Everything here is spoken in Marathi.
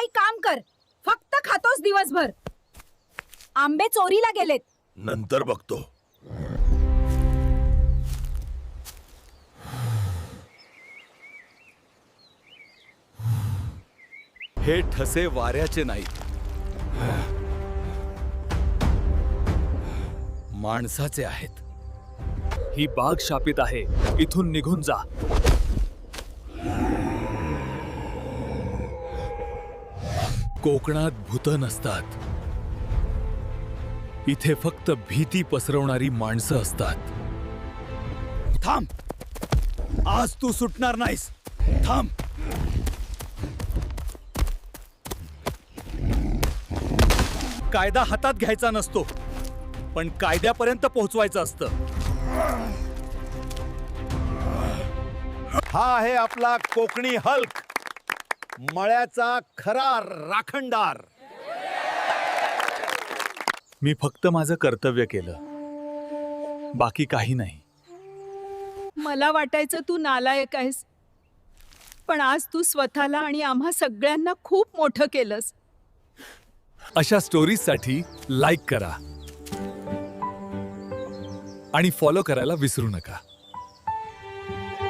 काही काम कर. फक्त खातोस दिवसभर. आंबे चोरीला गेलेत. नंतर बघतो. हे ठसे वाऱ्याचे नाहीत, माणसाचे आहेत. ही बाग शापित आहे. इथून निघून जा. कोकणात भूतं नसतात. इथे फक्त भीती पसरवणारी माणसं असतात. थांब, आज तू सुटणार नाहीस. थांब. कायदा हातात घ्यायचा नसतो, पण कायद्यापर्यंत पोहोचवायचं असतं. हा आहे आपला कोकणी हल्क, मळ्याचा खरा राखणदार. मी फक्त माझं कर्तव्य केलं, बाकी काही नाही. मला वाटायचं तू नालायक आहेस, पण आज तू स्वतःला आणि आम्हा सगळ्यांना खूप मोठं केलंस. अशा स्टोरीजसाठी लाईक करा आणि फॉलो करायला विसरू नका.